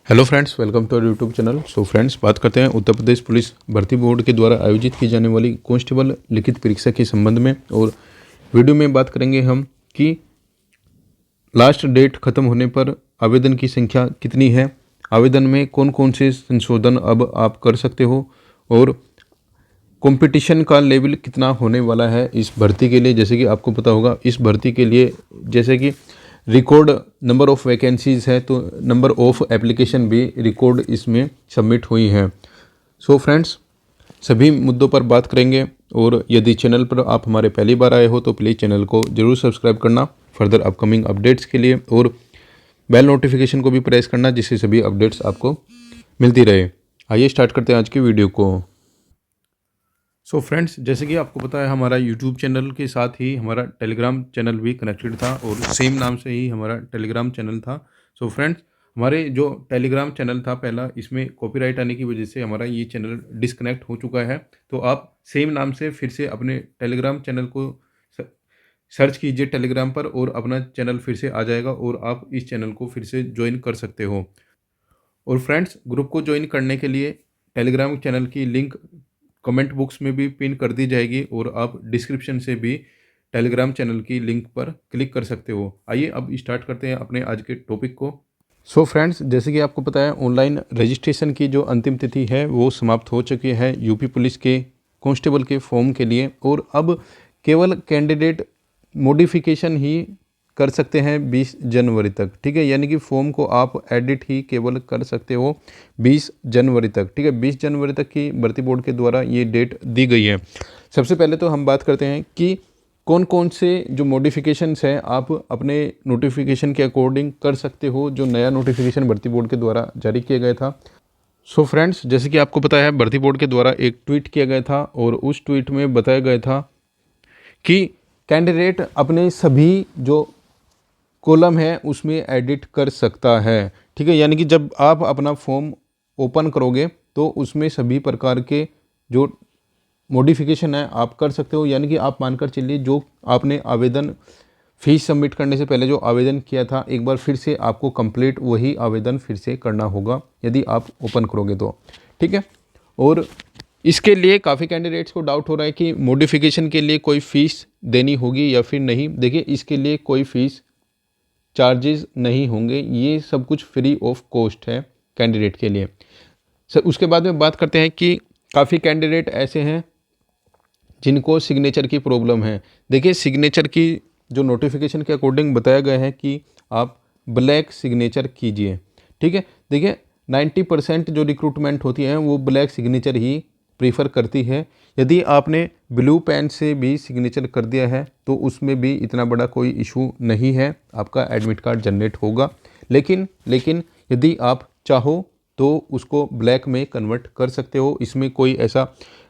Hello friends, welcome to our YouTube channel. So friends, बात करते हैं उत्तर प्रदेश पुलिस भर्ती बोर्ड के द्वारा आयोजित की जाने वाली कांस्टेबल लिखित परीक्षा के संबंध में। और वीडियो में बात करेंगे हम कि लास्ट डेट खत्म होने पर आवेदन की संख्या कितनी है, आवेदन में कौन कौन से संशोधन अब आप कर सकते हो, और कंपटीशन का लेवल कितना होने वाला है इस भर्ती के लिए। जैसे कि आपको पता होगा, इस भर्ती के लिए जैसे कि रिकॉर्ड नंबर ऑफ़ वैकेंसीज़ है, तो नंबर ऑफ़ एप्लीकेशन भी रिकॉर्ड इसमें सबमिट हुई हैं। सो फ्रेंड्स, सभी मुद्दों पर बात करेंगे। और यदि चैनल पर आप हमारे पहली बार आए हो तो प्लीज़ चैनल को ज़रूर सब्सक्राइब करना फर्दर अपकमिंग अपडेट्स के लिए, और बेल नोटिफिकेशन को भी प्रेस करना जिससे सभी अपडेट्स आपको मिलती रहे। आइए स्टार्ट करते हैं आज की वीडियो को। सो फ्रेंड्स, जैसे कि आपको पता है, हमारा यूट्यूब चैनल के साथ ही हमारा टेलीग्राम चैनल भी कनेक्टेड था और सेम नाम से ही हमारा टेलीग्राम चैनल था। सो फ्रेंड्स, हमारे जो टेलीग्राम चैनल था पहला, इसमें कॉपीराइट आने की वजह से हमारा ये चैनल डिस्कनेक्ट हो चुका है। तो आप सेम नाम से फिर से अपने टेलीग्राम चैनल को सर्च कीजिए टेलीग्राम पर, और अपना चैनल फिर से आ जाएगा और आप इस चैनल को फिर से ज्वाइन कर सकते हो। और फ्रेंड्स, ग्रुप को ज्वाइन करने के लिए टेलीग्राम चैनल की लिंक कमेंट बॉक्स में भी पिन कर दी जाएगी, और आप डिस्क्रिप्शन से भी टेलीग्राम चैनल की लिंक पर क्लिक कर सकते हो। आइए अब स्टार्ट करते हैं अपने आज के टॉपिक को। सो फ्रेंड्स, जैसे कि आपको पता है, ऑनलाइन रजिस्ट्रेशन की जो अंतिम तिथि है वो समाप्त हो चुकी है यूपी पुलिस के कांस्टेबल के फॉर्म के लिए। और अब केवल कैंडिडेट मॉडिफिकेशन ही कर सकते हैं 20 जनवरी तक, ठीक है। यानी कि फॉर्म को आप एडिट ही केवल कर सकते हो 20 जनवरी तक, ठीक है। 20 जनवरी तक की भर्ती बोर्ड के द्वारा ये डेट दी गई है। सबसे पहले तो हम बात करते हैं कि कौन कौन से जो मॉडिफिकेशंस हैं आप अपने नोटिफिकेशन के अकॉर्डिंग कर सकते हो, जो नया नोटिफिकेशन भर्ती बोर्ड के द्वारा जारी किया गया था। सो फ्रेंड्स, जैसे कि आपको पता है, भर्ती बोर्ड के द्वारा एक ट्वीट किया गया था और उस ट्वीट में बताया गया था कि कैंडिडेट अपने सभी जो कॉलम है उसमें एडिट कर सकता है, ठीक है। यानी कि जब आप अपना फॉर्म ओपन करोगे तो उसमें सभी प्रकार के जो मॉडिफिकेशन है आप कर सकते हो। यानी कि आप मानकर चलिए, जो आपने आवेदन फीस सबमिट करने से पहले जो आवेदन किया था, एक बार फिर से आपको कंप्लीट वही आवेदन फिर से करना होगा यदि आप ओपन करोगे तो, ठीक है। और इसके लिए काफ़ी कैंडिडेट्स को डाउट हो रहा है कि मॉडिफिकेशन के लिए कोई फ़ीस देनी होगी या फिर नहीं। देखिए, इसके लिए कोई फ़ीस चार्जेस नहीं होंगे, ये सब कुछ फ्री ऑफ कॉस्ट है कैंडिडेट के लिए। उसके बाद में बात करते हैं कि काफ़ी कैंडिडेट ऐसे हैं जिनको सिग्नेचर की प्रॉब्लम है। देखिए, सिग्नेचर की जो नोटिफिकेशन के अकॉर्डिंग बताया गया है कि आप ब्लैक सिग्नेचर कीजिए, ठीक है। देखिए, 90% जो रिक्रूटमेंट होती है वो ब्लैक सिग्नेचर ही प्रीफर करती है। यदि आपने ब्लू पेन से भी सिग्नेचर कर दिया है तो उसमें भी इतना बड़ा कोई इशू नहीं है, आपका एडमिट कार्ड जनरेट होगा। लेकिन यदि आप चाहो तो उसको ब्लैक में कन्वर्ट कर सकते हो। इसमें कोई ऐसा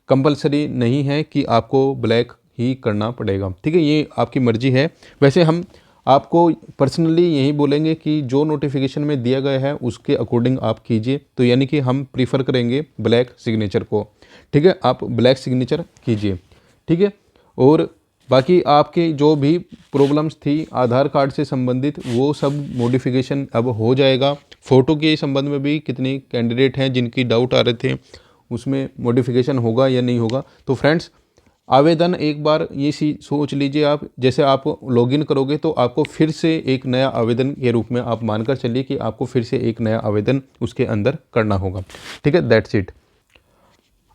कंपलसरी नहीं है कि आपको ब्लैक ही करना पड़ेगा, ठीक है। ये आपकी मर्जी है। वैसे हम आपको पर्सनली यही बोलेंगे कि जो नोटिफिकेशन में दिया गया है उसके अकॉर्डिंग आप कीजिए। तो यानी कि हम प्रीफर करेंगे ब्लैक सिग्नेचर को, ठीक है। आप ब्लैक सिग्नेचर कीजिए, ठीक है। और बाकी आपके जो भी प्रॉब्लम्स थी आधार कार्ड से संबंधित, वो सब मॉडिफिकेशन अब हो जाएगा। फ़ोटो के संबंध में भी कितने कैंडिडेट हैं जिनकी डाउट आ रहे थे उसमें मॉडिफिकेशन होगा या नहीं होगा। तो फ्रेंड्स, आवेदन एक बार ये सोच लीजिए आप, जैसे आप लॉगिन करोगे तो आपको फिर से एक नया आवेदन के रूप में आप मानकर चलिए कि आपको फिर से एक नया आवेदन उसके अंदर करना होगा, ठीक है। That's it.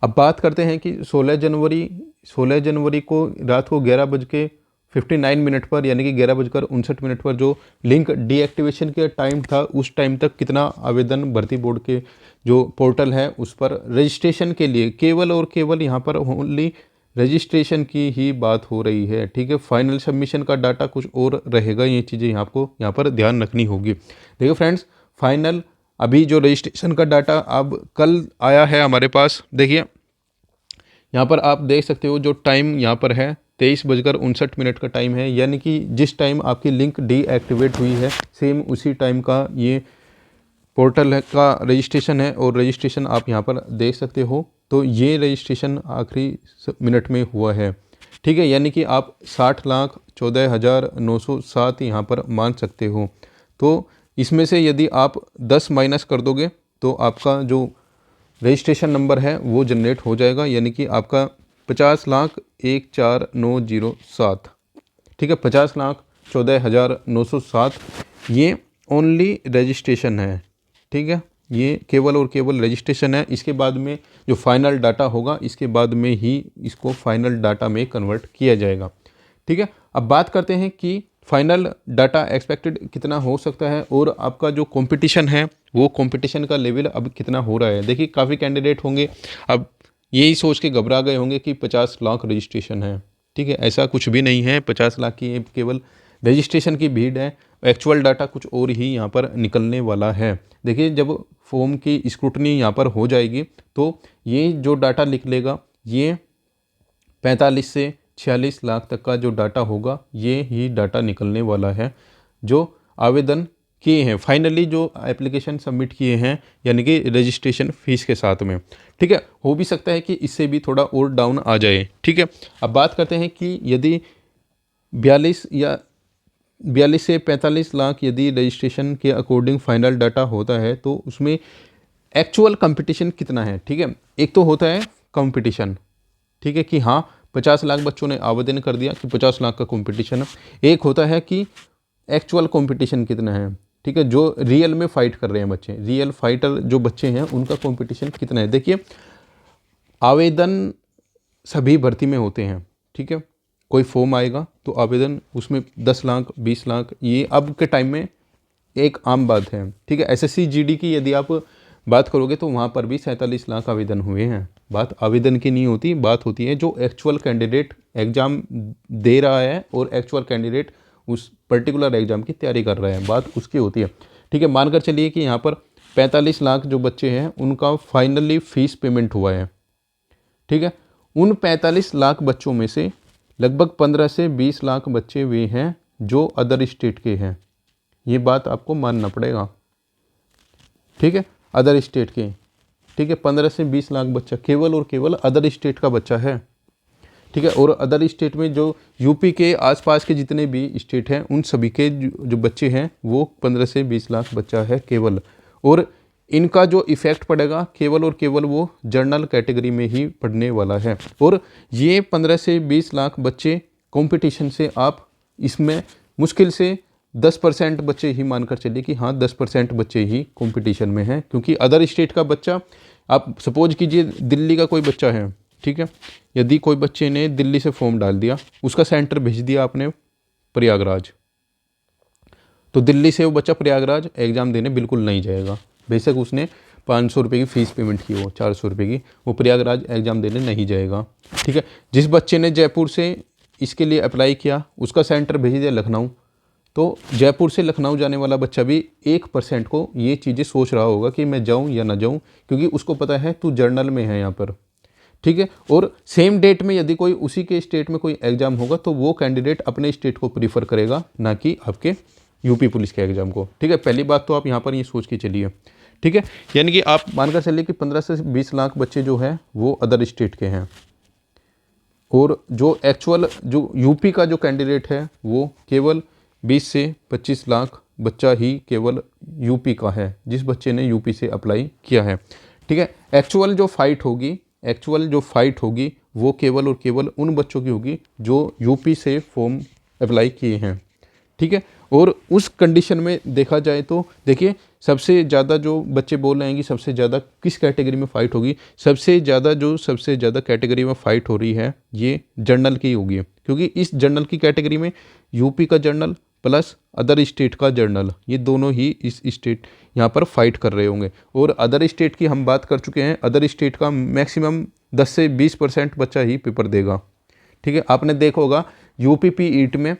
अब बात करते हैं कि 16 जनवरी को रात को 11:59 पर, यानी कि 11:59 पर जो लिंक डीएक्टिवेशन के टाइम था, उस टाइम तक कितना आवेदन भर्ती बोर्ड के जो पोर्टल है उस पर रजिस्ट्रेशन के लिए केवल और केवल यहाँ पर ओनली रजिस्ट्रेशन की ही बात हो रही है, ठीक है। फाइनल सबमिशन का डाटा कुछ और रहेगा, ये चीज़ें आपको यहाँ पर ध्यान रखनी होगी। देखिए फ्रेंड्स, फाइनल अभी जो रजिस्ट्रेशन का डाटा अब कल आया है हमारे पास, देखिए यहाँ पर आप देख सकते हो जो टाइम यहाँ पर है 23:59 का टाइम है। यानी कि जिस टाइम आपकी लिंक डीएक्टिवेट हुई है सेम उसी टाइम का ये पोर्टल है का रजिस्ट्रेशन है, और रजिस्ट्रेशन आप यहाँ पर देख सकते हो। तो ये रजिस्ट्रेशन आखिरी मिनट में हुआ है, ठीक है। यानी कि आप 60,14,907 यहाँ पर मान सकते हो। तो इसमें से यदि आप 10 माइनस कर दोगे तो आपका जो रजिस्ट्रेशन नंबर है वो जनरेट हो जाएगा, यानी कि आपका 50,14,907, ठीक है, 50,14,907 ये ओनली रजिस्ट्रेशन है, ठीक है, ये केवल और केवल रजिस्ट्रेशन है। इसके बाद में जो फाइनल डाटा होगा इसके बाद में ही इसको फाइनल डाटा में कन्वर्ट किया जाएगा, ठीक है। अब बात करते हैं कि फाइनल डाटा एक्सपेक्टेड कितना हो सकता है और आपका जो कंपटीशन है वो कंपटीशन का लेवल अब कितना हो रहा है। देखिए काफ़ी कैंडिडेट होंगे अब यही सोच के घबरा गए होंगे कि 50 लाख रजिस्ट्रेशन है, ठीक है, ऐसा कुछ भी नहीं है। 50 लाख की ये केवल रजिस्ट्रेशन की भीड़ है, एक्चुअल डाटा कुछ और ही यहाँ पर निकलने वाला है। देखिए जब फॉर्म की स्क्रूटनी यहाँ पर हो जाएगी तो ये जो डाटा निकलेगा ये 45 से 46 लाख तक का जो डाटा होगा ये ही डाटा निकलने वाला है जो आवेदन किए हैं, फाइनली जो एप्लीकेशन सबमिट किए हैं, यानी कि रजिस्ट्रेशन फ़ीस के साथ में, ठीक है। हो भी सकता है कि इससे भी थोड़ा और डाउन आ जाए, ठीक है। अब बात करते हैं कि यदि 42 से 45 लाख यदि रजिस्ट्रेशन के अकॉर्डिंग फाइनल डाटा होता है तो उसमें एक्चुअल कंपटीशन कितना है, ठीक है। एक तो होता है कंपटीशन, ठीक है, कि हाँ 50 लाख बच्चों ने आवेदन कर दिया कि 50 लाख का कंपटीशन है। एक होता है कि एक्चुअल कंपटीशन कितना है, ठीक है, जो रियल में फाइट कर रहे हैं बच्चे, रियल फाइटर जो बच्चे हैं उनका कंपटीशन कितना है। देखिए आवेदन सभी भर्ती में होते हैं, ठीक है, कोई फॉर्म आएगा तो आवेदन उसमें 10 लाख 20 लाख ये अब के टाइम में एक आम बात है, ठीक है। एसएससी जीडी की यदि आप बात करोगे तो वहाँ पर भी 47 लाख आवेदन हुए हैं। बात आवेदन की नहीं होती, बात होती है जो एक्चुअल कैंडिडेट एग्ज़ाम दे रहा है और एक्चुअल कैंडिडेट उस पर्टिकुलर एग्ज़ाम की तैयारी कर रहा है, बात उसकी होती है, ठीक है। मानकर चलिए कि यहाँ पर 45 लाख जो बच्चे हैं उनका फाइनली फ़ीस पेमेंट हुआ है, ठीक है। उन 45 लाख बच्चों में से लगभग 15 से 20 लाख बच्चे वे हैं जो अदर स्टेट के हैं, ये बात आपको मानना पड़ेगा, ठीक है, अदर स्टेट के, ठीक है। 15 से 20 लाख बच्चा केवल और केवल अदर स्टेट का बच्चा है, ठीक है। और अदर स्टेट में जो यूपी के आसपास के जितने भी स्टेट हैं उन सभी के जो बच्चे हैं वो 15 से 20 लाख बच्चा है केवल, और इनका जो इफ़ेक्ट पड़ेगा केवल और केवल वो जनरल कैटेगरी में ही पड़ने वाला है। और ये 15 से 20 लाख बच्चे कंपटीशन से आप इसमें मुश्किल से 10% बच्चे ही मानकर चलिए कि हाँ 10% बच्चे ही कंपटीशन में हैं, क्योंकि अदर स्टेट का बच्चा, आप सपोज कीजिए दिल्ली का कोई बच्चा है, ठीक है, यदि कोई बच्चे ने दिल्ली से फॉर्म डाल दिया, उसका सेंटर भेज दिया आपने प्रयागराज, तो दिल्ली से वो बच्चा प्रयागराज एग्ज़ाम देने बिल्कुल नहीं जाएगा, बेशक उसने 500 रुपये की फ़ीस पेमेंट की हो, 400 रुपये की, वो प्रयागराज एग्ज़ाम देने नहीं जाएगा, ठीक है। जिस बच्चे ने जयपुर से इसके लिए अप्लाई किया उसका सेंटर भेज दिया लखनऊ, तो जयपुर से लखनऊ जाने वाला बच्चा भी 1% को ये चीज़ें सोच रहा होगा कि मैं जाऊं या ना जाऊं, क्योंकि उसको पता है तू जर्नल में है यहाँ पर, ठीक है। और सेम डेट में यदि कोई उसी के स्टेट में कोई एग्ज़ाम होगा तो वो कैंडिडेट अपने स्टेट को प्रीफर करेगा, ना कि आपके यूपी पुलिस के एग्ज़ाम को, ठीक है। पहली बात तो आप यहाँ पर ये सोच के चलिए, ठीक है। यानी कि आप मानकर चलिए कि 15 से 20 लाख बच्चे जो हैं वो अदर स्टेट के हैं, और जो एक्चुअल जो यूपी का जो कैंडिडेट है वो केवल 20 से 25 लाख बच्चा ही केवल यूपी का है, जिस बच्चे ने यूपी से अप्लाई किया है, ठीक है। एक्चुअल जो फाइट होगी वो केवल और केवल उन बच्चों की होगी जो यूपी से फॉर्म अप्लाई किए हैं, ठीक है। और उस कंडीशन में देखा जाए तो देखिए सबसे ज़्यादा जो बच्चे बोल रहे हैं कि सबसे ज़्यादा किस कैटेगरी में फ़ाइट होगी, सबसे ज़्यादा कैटेगरी में फ़ाइट हो रही है ये जर्नल की होगी, क्योंकि इस जर्नल की कैटेगरी में यूपी का जर्नल प्लस अदर स्टेट का जर्नल, ये दोनों ही इस स्टेट यहाँ पर फाइट कर रहे होंगे। और अदर स्टेट की हम बात कर चुके हैं, अदर स्टेट का मैक्सिमम 10 से 20% बच्चा ही पेपर देगा, ठीक है। आपने देखा होगा यूपी पीईटी में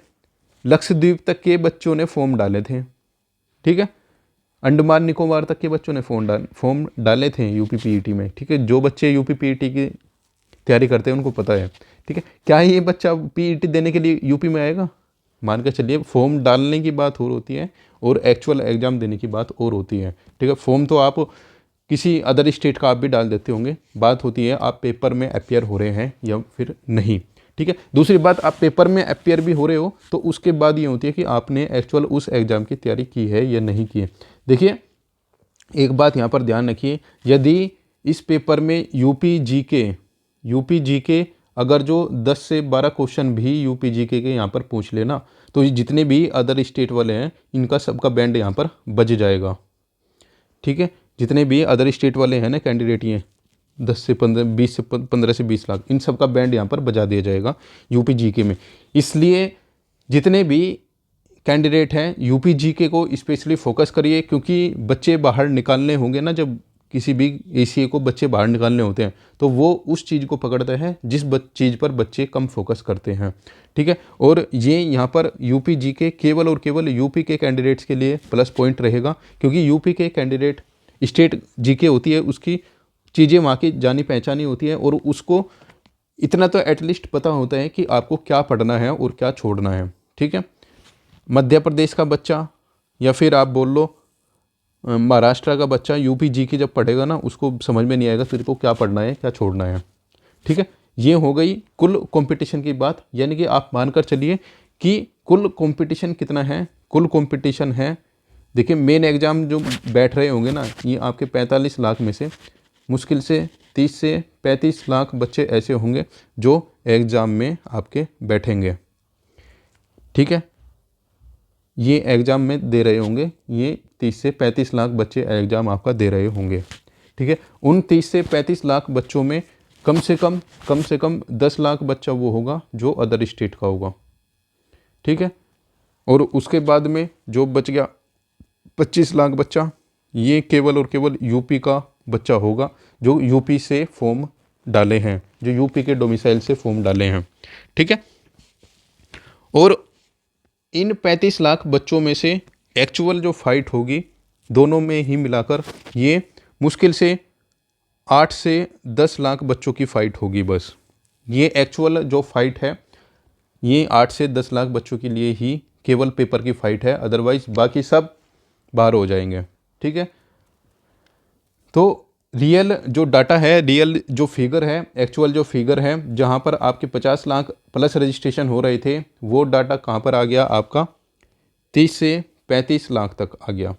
लक्षद्वीप तक के बच्चों ने फॉर्म डाले थे, ठीक है, अंडमान निकोबार तक के बच्चों ने फॉर्म डाले थे यूपी पीईटी में, ठीक है। जो बच्चे यूपी पीईटी की तैयारी करते हैं उनको पता है, ठीक है। क्या ये बच्चा पीईटी देने के लिए यूपी में आएगा? मान कर चलिए फॉर्म डालने की बात और होती है और एक्चुअल एग्ज़ाम देने की बात और होती है, ठीक है। फॉर्म तो आप किसी अदर स्टेट का आप भी डाल देते होंगे, बात होती है आप पेपर में अपीयर हो रहे हैं या फिर नहीं, ठीक है। दूसरी बात, आप पेपर में अपियर भी हो रहे हो तो उसके बाद ये होती है कि आपने एक्चुअल उस एग्ज़ाम की तैयारी की है या नहीं की है। देखिए, एक बात यहाँ पर ध्यान रखिए, यदि इस पेपर में यूपी जीके अगर जो 10 से 12 क्वेश्चन भी यूपी जीके के यहाँ पर पूछ लेना, तो ये जितने भी अदर स्टेट वाले हैं इनका सबका बैंड यहाँ पर बज जाएगा। ठीक है, जितने भी अदर स्टेट वाले हैं ना कैंडिडेट, ये 10 से 15 से 20 लाख, इन सब का बैंड यहाँ पर बजा दिया जाएगा यूपी जीके में। इसलिए जितने भी कैंडिडेट हैं यूपी जीके को स्पेशली फोकस करिए, क्योंकि बच्चे बाहर निकालने होंगे ना, जब किसी भी एसीए को बच्चे बाहर निकालने होते हैं तो वो उस चीज़ को पकड़ते हैं जिस चीज़ पर बच्चे कम फोकस करते हैं। ठीक है, और ये यहाँ पर यूपी जीके केवल और केवल यूपी के कैंडिडेट्स के लिए प्लस पॉइंट रहेगा, क्योंकि यूपी के कैंडिडेट स्टेट जीके होती है, उसकी चीज़ें वहाँ की जानी पहचानी होती है और उसको इतना तो एटलीस्ट पता होता है कि आपको क्या पढ़ना है और क्या छोड़ना है। ठीक है, मध्य प्रदेश का बच्चा या फिर आप बोल लो महाराष्ट्र का बच्चा यूपी जीके जब पढ़ेगा ना, उसको समझ में नहीं आएगा तेरे को क्या पढ़ना है क्या छोड़ना है। ठीक है, ये हो गई कुल कंपटीशन की बात, यानी कि आप मानकर चलिए कि कुल कंपटीशन कितना है। कुल कंपटीशन है, देखिए मेन एग्ज़ाम जो बैठ रहे होंगे ना, ये आपके 45 लाख में से मुश्किल से 30 से 35 लाख बच्चे ऐसे होंगे जो एग्ज़ाम में आपके बैठेंगे। ठीक है, ये एग्ज़ाम में दे रहे होंगे, ये 30 से 35 लाख बच्चे एग्ज़ाम आपका दे रहे होंगे। ठीक है, उन 30 से 35 लाख बच्चों में कम से कम 10 लाख बच्चा वो होगा जो अदर स्टेट का होगा। ठीक है, और उसके बाद में जो बच गया 25 लाख बच्चा, ये केवल और केवल यूपी का बच्चा होगा जो यूपी से फॉर्म डाले हैं, जो यूपी के डोमिसाइल से फॉर्म डाले हैं। ठीक है, और इन 35 लाख बच्चों में से एक्चुअल जो फाइट होगी दोनों में ही मिलाकर, ये मुश्किल से 8 से 10 लाख बच्चों की फ़ाइट होगी। बस ये एक्चुअल जो फाइट है ये 8 से 10 लाख बच्चों के लिए ही केवल पेपर की फ़ाइट है, अदरवाइज बाकी सब बाहर हो जाएंगे। ठीक है, तो रियल जो डाटा है, रियल जो फिगर है, एक्चुअल जो फिगर है, जहाँ पर आपके 50 लाख प्लस रजिस्ट्रेशन हो रहे थे, वो डाटा कहाँ पर आ गया आपका 30 से 35 लाख तक आ गया।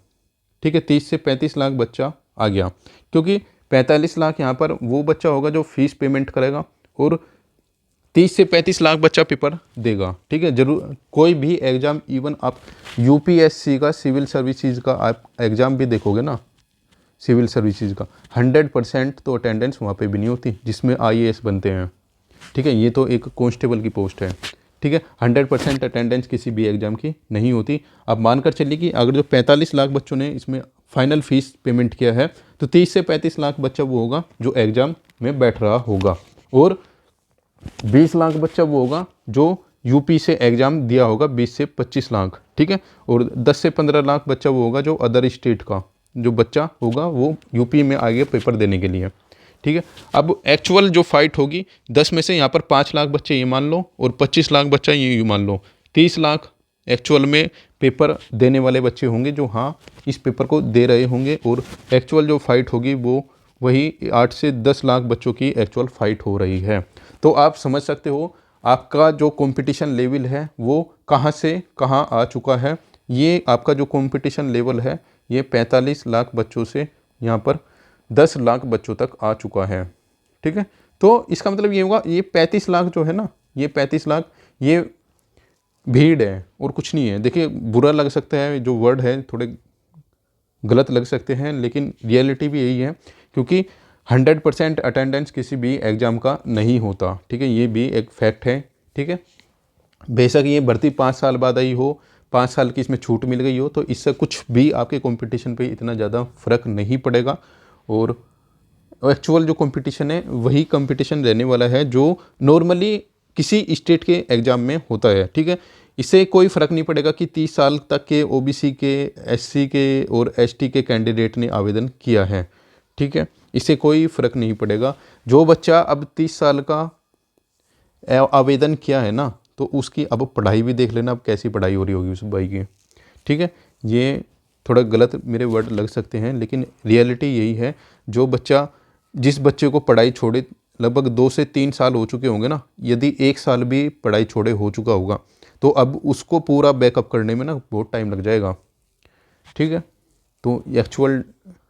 ठीक है, 30 से 35 लाख बच्चा आ गया, क्योंकि 45 लाख यहाँ पर वो बच्चा होगा जो फीस पेमेंट करेगा और 30 से 35 लाख बच्चा पेपर देगा। ठीक है, जरूर कोई भी एग्ज़ाम, इवन आप यूपीएससी का सिविल सर्विसेज का आप एग्ज़ाम भी देखोगे ना, सिविल सर्विसेज का 100% तो अटेंडेंस वहाँ पे भी नहीं होती जिसमें आईएएस बनते हैं। ठीक है, ये तो एक कांस्टेबल की पोस्ट है। ठीक है, 100% अटेंडेंस किसी भी एग्ज़ाम की नहीं होती। आप मानकर चलिए कि अगर जो 45 लाख बच्चों ने इसमें फाइनल फीस पेमेंट किया है, तो 30 से 35 लाख बच्चा वो होगा जो एग्ज़ाम में बैठ रहा होगा, और 20 लाख बच्चा वो होगा जो यूपी से एग्ज़ाम दिया होगा, 20 से 25 लाख। ठीक है, और 10 से 15 लाख बच्चा वो होगा जो अदर स्टेट का जो बच्चा होगा वो यूपी में आगे पेपर देने के लिए। ठीक है, अब एक्चुअल जो फाइट होगी 10 में से यहाँ पर 5 लाख बच्चे ये मान लो और 25 लाख बच्चा ये मान लो, 30 लाख एक्चुअल में पेपर देने वाले बच्चे होंगे जो हाँ इस पेपर को दे रहे होंगे, और एक्चुअल जो फाइट होगी वो वही 8 से 10 लाख बच्चों की एक्चुअल फाइट हो रही है। तो आप समझ सकते हो आपका जो कंपटीशन लेवल है वो कहाँ से कहाँ आ चुका है। ये आपका जो कंपटीशन लेवल है ये 45 लाख बच्चों से यहाँ पर 10 लाख बच्चों तक आ चुका है। ठीक है, तो इसका मतलब ये होगा ये 35 लाख जो है ना, ये 35 लाख ये भीड़ है और कुछ नहीं है। देखिए बुरा लग सकता है, जो वर्ड है थोड़े गलत लग सकते हैं, लेकिन रियलिटी भी यही है, क्योंकि 100% अटेंडेंस किसी भी एग्ज़ाम का नहीं होता। ठीक है, ये भी एक फैक्ट है। ठीक है, बेशक ये भर्ती 5 साल बाद आई हो, 5 साल की इसमें छूट मिल गई हो, तो इससे कुछ भी आपके कंपटीशन पे इतना ज़्यादा फ़र्क नहीं पड़ेगा, और एक्चुअल जो कंपटीशन है वही कंपटीशन रहने वाला है जो नॉर्मली किसी स्टेट के एग्ज़ाम में होता है। ठीक है, इससे कोई फ़र्क नहीं पड़ेगा कि 30 साल तक के ओबीसी के, एससी के और एसटी के कैंडिडेट ने आवेदन किया है। ठीक है, इससे कोई फ़र्क नहीं पड़ेगा। जो बच्चा अब 30 साल का आवेदन किया है ना, तो उसकी अब पढ़ाई भी देख लेना, अब कैसी पढ़ाई हो रही होगी उस भाई की। ठीक है, ये थोड़ा गलत मेरे वर्ड लग सकते हैं, लेकिन रियलिटी यही है। जो बच्चा, जिस बच्चे को पढ़ाई छोड़े लगभग 2 से 3 साल हो चुके होंगे ना, यदि 1 साल भी पढ़ाई छोड़े हो चुका होगा तो अब उसको पूरा बैकअप करने में ना बहुत टाइम लग जाएगा। ठीक है, तो एक्चुअल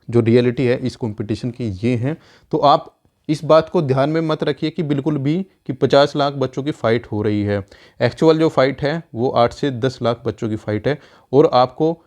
जो रियलिटी है इस कंपटीशन की ये है। तो आप इस बात को ध्यान में मत रखिए कि बिल्कुल भी कि 50 लाख बच्चों की फ़ाइट हो रही है। एक्चुअल जो फ़ाइट है वो 8 से 10 लाख बच्चों की फ़ाइट है, और आपको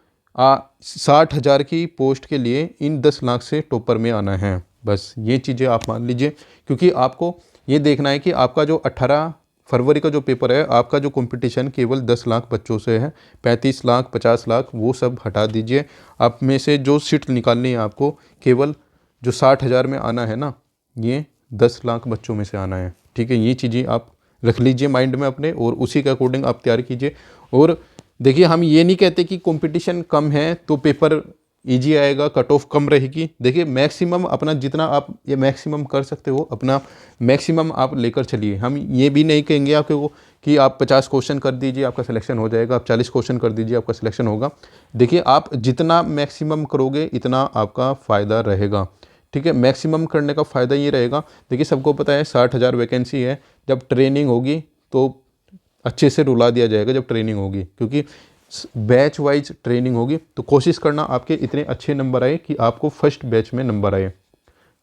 60,000 की पोस्ट के लिए इन 10 लाख से टॉपर में आना है। बस ये चीज़ें आप मान लीजिए, क्योंकि आपको ये देखना है कि आपका जो 18 फरवरी का जो पेपर है, आपका जो कंपटीशन केवल 10 लाख बच्चों से है। 35 लाख 50 लाख वो सब हटा दीजिए। आप में से जो सीट निकालनी है आपको, केवल जो 60,000 में आना है ना, ये 10 लाख बच्चों में से आना है। ठीक है, ये चीज़ें आप रख लीजिए माइंड में अपने, और उसी के अकॉर्डिंग आप तैयार कीजिए। और देखिए, हम ये नहीं कहते कि कंपटीशन कम है तो पेपर इजी आएगा, कट ऑफ कम रहेगी। देखिए, मैक्सिमम अपना जितना आप ये मैक्सिमम कर सकते हो, अपना मैक्सिमम आप लेकर चलिए। हम ये भी नहीं कहेंगे आपको कि आप 50 क्वेश्चन कर दीजिए आपका सिलेक्शन हो जाएगा, आप 40 क्वेश्चन कर दीजिए आपका सिलेक्शन होगा। देखिए, आप जितना मैक्सिमम करोगे इतना आपका फ़ायदा रहेगा। ठीक है, मैक्सिमम करने का फ़ायदा ये रहेगा। देखिए, सबको पता है 60,000 वैकेंसी है। जब ट्रेनिंग होगी तो अच्छे से रुला दिया जाएगा जब ट्रेनिंग होगी, क्योंकि बैच वाइज ट्रेनिंग होगी। तो कोशिश करना आपके इतने अच्छे नंबर आए कि आपको फर्स्ट बैच में नंबर आए।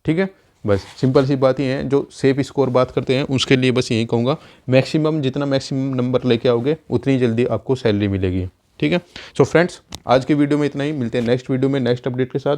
ठीक है, बस सिंपल सी बात ही है। जो सेफ स्कोर बात करते हैं उसके लिए बस यही कहूँगा, मैक्सिमम जितना मैक्सिमम नंबर लेके आओगे उतनी जल्दी आपको सैलरी मिलेगी। ठीक है, सो फ्रेंड्स, आज की वीडियो में इतना ही। मिलते हैं नेक्स्ट वीडियो में नेक्स्ट अपडेट के साथ।